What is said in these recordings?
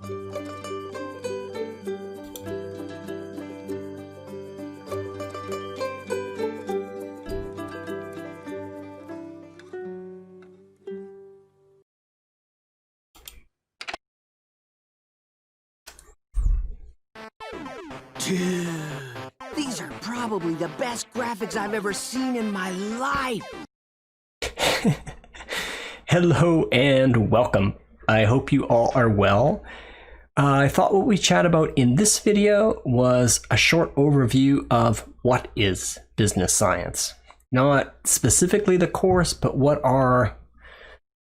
Dude, these are probably the best graphics I've ever seen in my life. Hello and welcome. I hope you all are well. I thought what we chat about in this video was a short overview of what is business science. Not specifically the course, but what are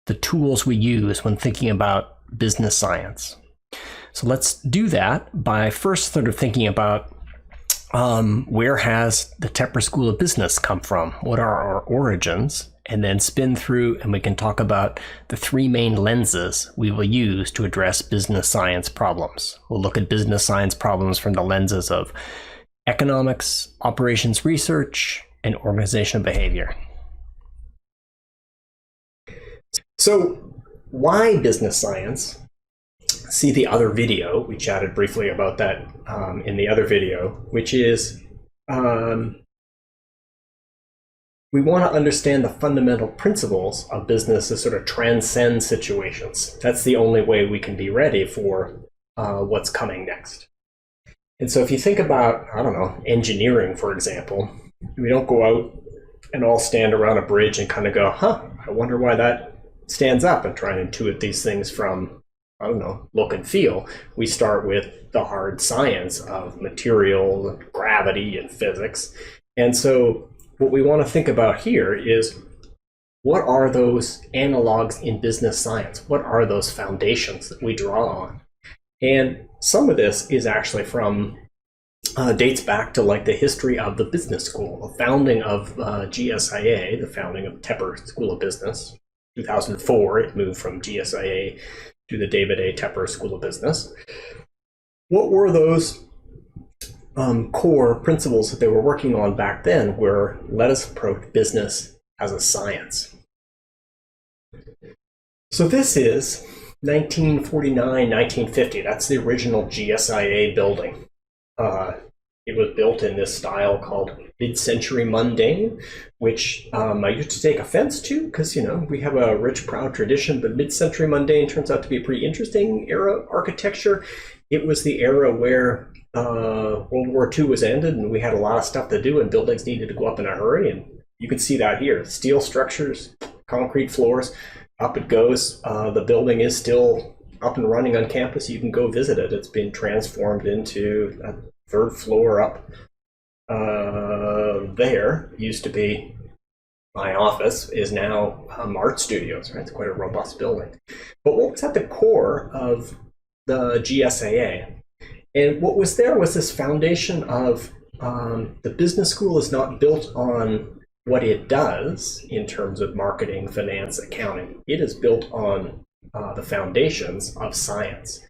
the tools we use when thinking about business science. So let's do that by first sort of thinking about where has the Tepper School of Business come from? What are our origins? And then spin through and we can talk about the three main lenses we will use to address business science problems. We'll look at business science problems from the lenses of economics, operations research, and organizational behavior. So why business science? See the other video. We chatted briefly about that in the other video, which is we want to understand the fundamental principles of business to sort of transcend situations. That's the only way we can be ready for what's coming next. And so if you think about, I don't know, engineering, for example, we don't go out and all stand around a bridge and kind of go, I wonder why that stands up, and try and intuit these things from, I don't know, look and feel. We start with the hard science of material, gravity, and physics. And so what we want to think about here is, what are those analogs in business science? What are those foundations that we draw on? And some of this is actually from, dates back to like the history of the business school, the founding of GSIA, the founding of Tepper School of Business. 2004, it moved from GSIA to the David A. Tepper School of Business. What were those core principles that they were working on back then, where let us approach business as a science? So this is 1949, 1950. That's the original GSIA building. It was built in this style called mid-century mundane, which I used to take offense to because, you know, we have a rich, proud tradition, but mid-century mundane turns out to be a pretty interesting era architecture. It was the era where World War II was ended and we had a lot of stuff to do and buildings needed to go up in a hurry. And you can see that here. Steel structures, concrete floors, up it goes. The building is still up and running on campus. You can go visit it. It's been transformed into a third floor up there. Used to be my office, is now art studios, right? It's quite a robust building. But what was at the core of the GSAA? And what was there was this foundation of the business school is not built on what it does in terms of marketing, finance, accounting. It is built on the foundations of science.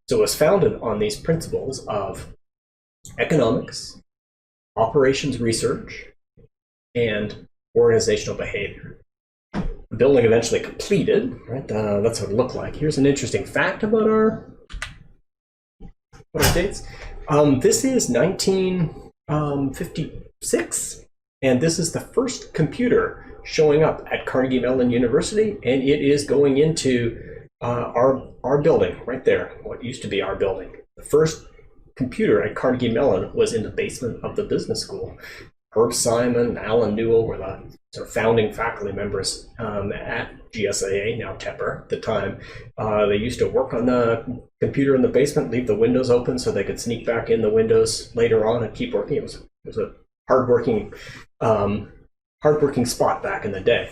So it was founded on these principles of economics, operations research, and organizational behavior. The building eventually completed, right? That's what it looked like. Here's an interesting fact about our dates. This is 1956, and this is the first computer showing up at Carnegie Mellon University, and it is going into our building right there, what used to be our building. The first computer at Carnegie Mellon was in the basement of the business school. Herb Simon, Alan Newell were the sort of founding faculty members at GSAA, now Tepper at the time. They used to work on the computer in the basement, leave the windows open so they could sneak back in the windows later on and keep working. It was a hardworking spot back in the day.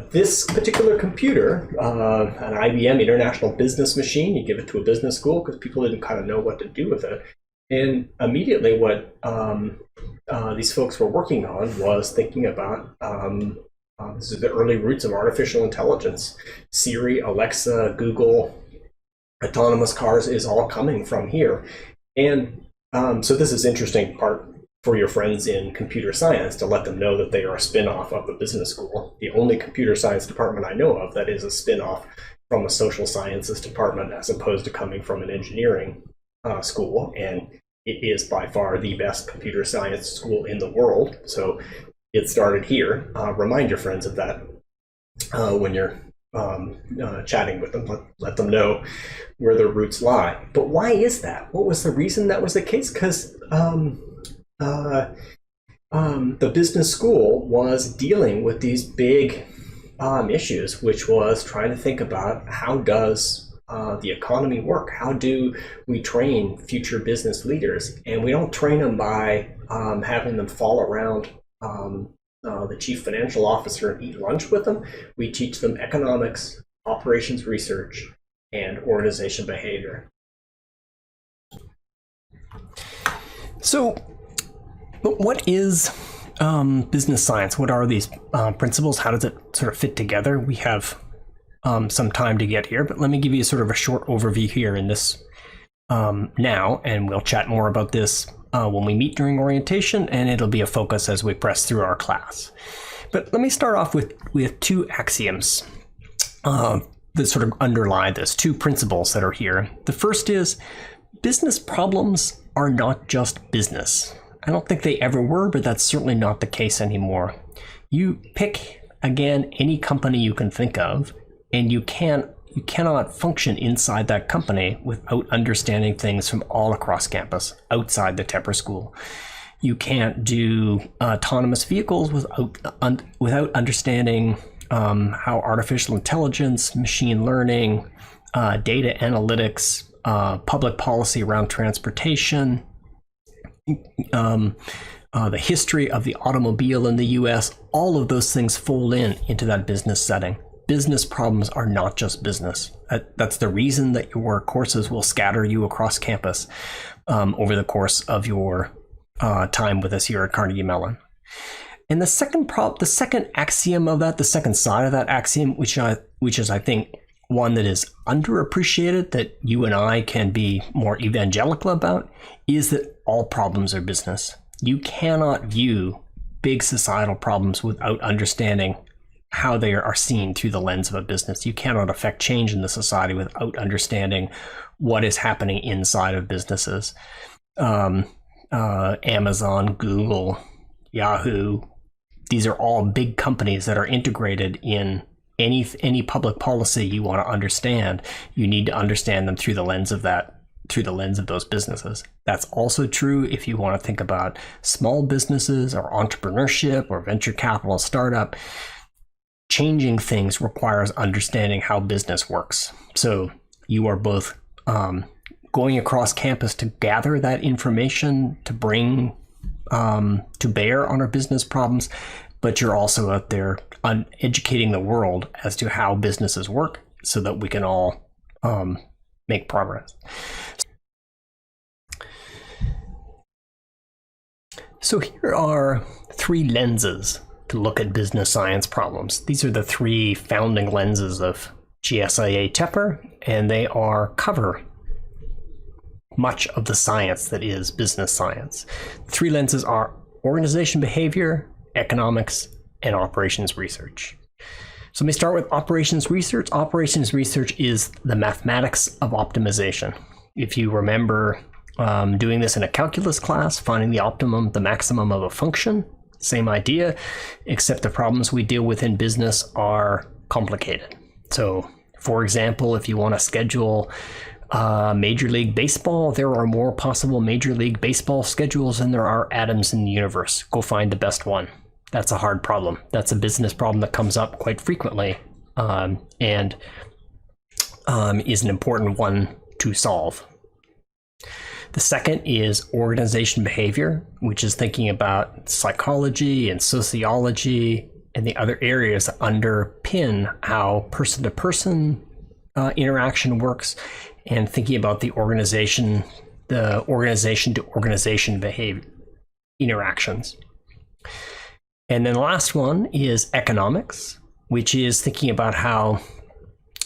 This particular computer, an IBM International Business Machine, you give it to a business school because people didn't kind of know what to do with it. And immediately what these folks were working on was thinking about, this is the early roots of artificial intelligence. Siri, Alexa, Google, autonomous cars is all coming from here. And so this is interesting part for your friends in computer science, to let them know that they are a spin-off of the business school. The only computer science department I know of that is a spin-off from a social sciences department as opposed to coming from an engineering school, and it is by far the best computer science school in the world. So it started here. Remind your friends of that when you're chatting with them. Let them know where their roots lie. But why is that? What was the reason that was the case? Because the business school was dealing with these big issues, which was trying to think about how does the economy work? How do we train future business leaders? And we don't train them by having them fall around the chief financial officer and eat lunch with them. We teach them economics, operations research, and organization behavior. So what is business science? What are these principles? How does it sort of fit together? We have some time to get here, but let me give you sort of a short overview here in this now, and we'll chat more about this when we meet during orientation, and it'll be a focus as we press through our class. But let me start off with two axioms that sort of underlie this, two principles that are here. The first is business problems are not just business. I don't think they ever were, but that's certainly not the case anymore. You pick, again, any company you can think of, and you cannot function inside that company without understanding things from all across campus, outside the Tepper School. You can't do autonomous vehicles without understanding how artificial intelligence, machine learning, data analytics, public policy around transportation, the history of the automobile in the US, all of those things fold into that business setting. Business problems are not just business. That's the reason that your courses will scatter you across campus over the course of your time with us here at Carnegie Mellon. And the second axiom of that, the second side of that axiom, which is I think one that is underappreciated, that you and I can be more evangelical about, is that all problems are business. You cannot view big societal problems without understanding how they are seen through the lens of a business. You cannot affect change in the society without understanding what is happening inside of businesses. Amazon, Google, Yahoo, these are all big companies that are integrated in any public policy you want to understand. You need to understand them through the lens of those businesses. That's also true if you want to think about small businesses or entrepreneurship or venture capital startup. Changing things requires understanding how business works. So you are both going across campus to gather that information to bring to bear on our business problems, but you're also out there educating the world as to how businesses work so that we can all make progress. So here are three lenses to look at business science problems. These are the three founding lenses of GSIA Tepper, and they cover much of the science that is business science. The three lenses are organization behavior, economics, and operations research. So let me start with operations research. Operations research is the mathematics of optimization. If you remember doing this in a calculus class, finding the optimum, the maximum of a function, same idea, except the problems we deal with in business are complicated. So, for example, if you want to schedule Major League Baseball, there are more possible Major League Baseball schedules than there are atoms in the universe. Go find the best one. That's a hard problem. That's a business problem that comes up quite frequently and is an important one to solve. The second is organization behavior, which is thinking about psychology and sociology and the other areas that underpin how person-to-person interaction works, and thinking about the organization-to-organization behavior interactions. And then the last one is economics, which is thinking about how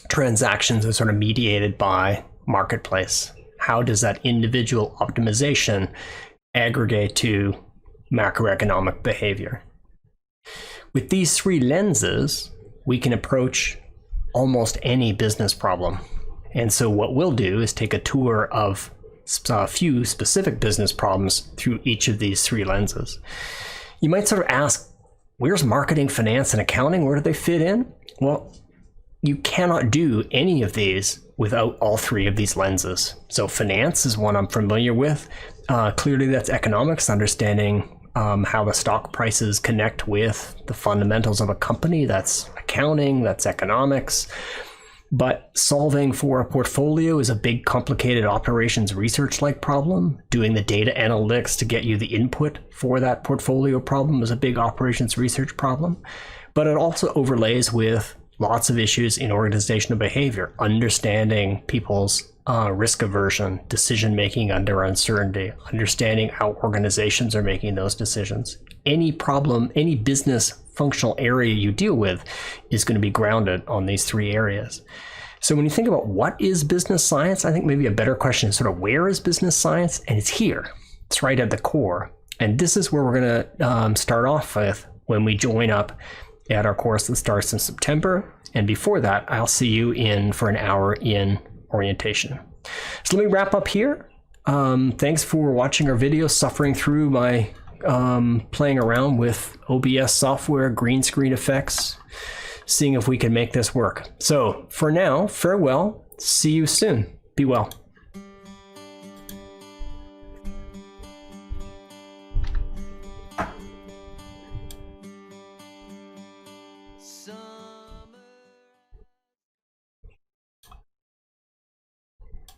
transactions are sort of mediated by marketplace. How does that individual optimization aggregate to macroeconomic behavior? With these three lenses, we can approach almost any business problem. And so what we'll do is take a tour of a few specific business problems through each of these three lenses. You might sort of ask, where's marketing, finance, and accounting? Where do they fit in? Well, you cannot do any of these without all three of these lenses. So finance is one I'm familiar with. Clearly that's economics, understanding how the stock prices connect with the fundamentals of a company. That's accounting, that's economics. But solving for a portfolio is a big, complicated operations research-like problem. Doing the data analytics to get you the input for that portfolio problem is a big operations research problem. But it also overlays with lots of issues in organizational behavior, understanding people's risk aversion, decision-making under uncertainty, understanding how organizations are making those decisions. Any problem, any business functional area you deal with is going to be grounded on these three areas. So when you think about what is business science, I think maybe a better question is sort of where is business science? And it's here. It's right at the core. And this is where we're going to start off with when we join up at our course that starts in September. And before that, I'll see you in for an hour in orientation. So let me wrap up here. Thanks for watching our video, suffering through my playing around with OBS software, green screen effects, seeing if we can make this work. So for now, farewell. See you soon. Be well.